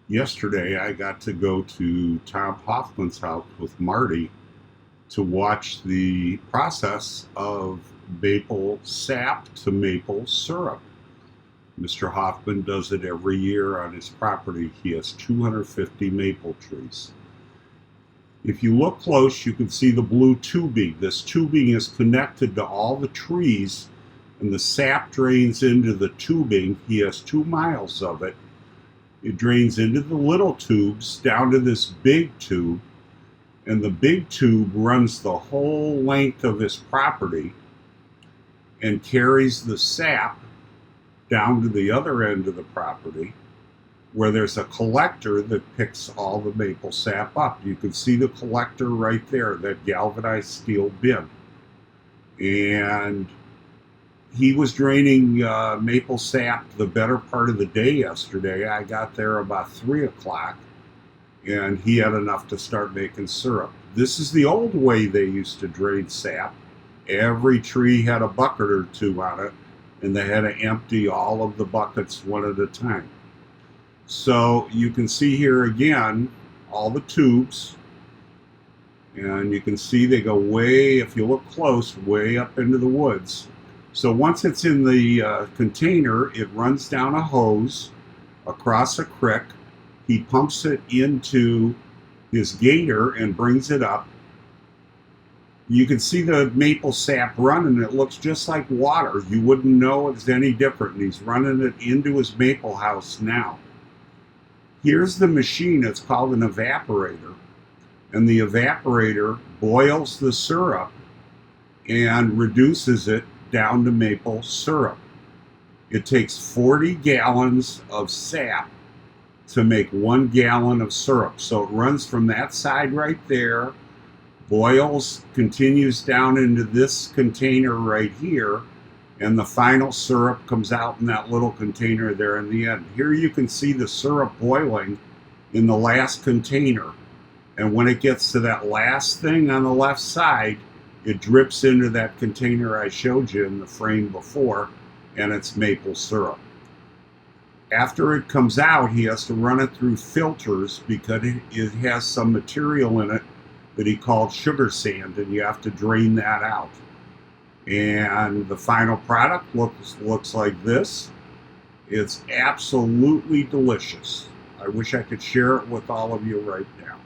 Yesterday, I got to go to Tom Hoffman's house with Marty to watch the process of maple sap to maple syrup. Mr. Hoffman does it every year on his property. He has 250 maple trees. If you look close, you can see the blue tubing. This tubing is connected to all the trees, and the sap drains into the tubing. He has 2 miles of it. It drains into the little tubes down to this big tube, and the big tube runs the whole length of his property and carries the sap down to the other end of the property where there's a collector that picks all the maple sap up. You can see the collector right there, that galvanized steel bin. And he was draining maple sap the better part of the day yesterday. I got there about 3 o'clock, and he had enough to start making syrup. This is the old way they used to drain sap. Every tree had a bucket or two on it, and they had to empty all of the buckets one at a time. So you can see here again all the tubes, and you can see they go way, if you look close, way up into the woods. So once it's in the container, it runs down a hose across a creek. He pumps it into his gator and brings it up. You can see the maple sap running. It looks just like water. You wouldn't know it's any different. And he's running it into his maple house now. Here's the machine. It's called an evaporator. And the evaporator boils the syrup and reduces it down to maple syrup. It takes 40 gallons of sap to make 1 gallon of syrup. So it runs from that side right there, boils, continues down into this container right here, and the final syrup comes out in that little container there in the end. Here you can see the syrup boiling in the last container. And when it gets to that last thing on the left side, it drips into that container I showed you in the frame before, and it's maple syrup. After it comes out, he has to run it through filters because it has some material in it that he called sugar sand, and you have to drain that out. And the final product looks like this. It's absolutely delicious. I wish I could share it with all of you right now.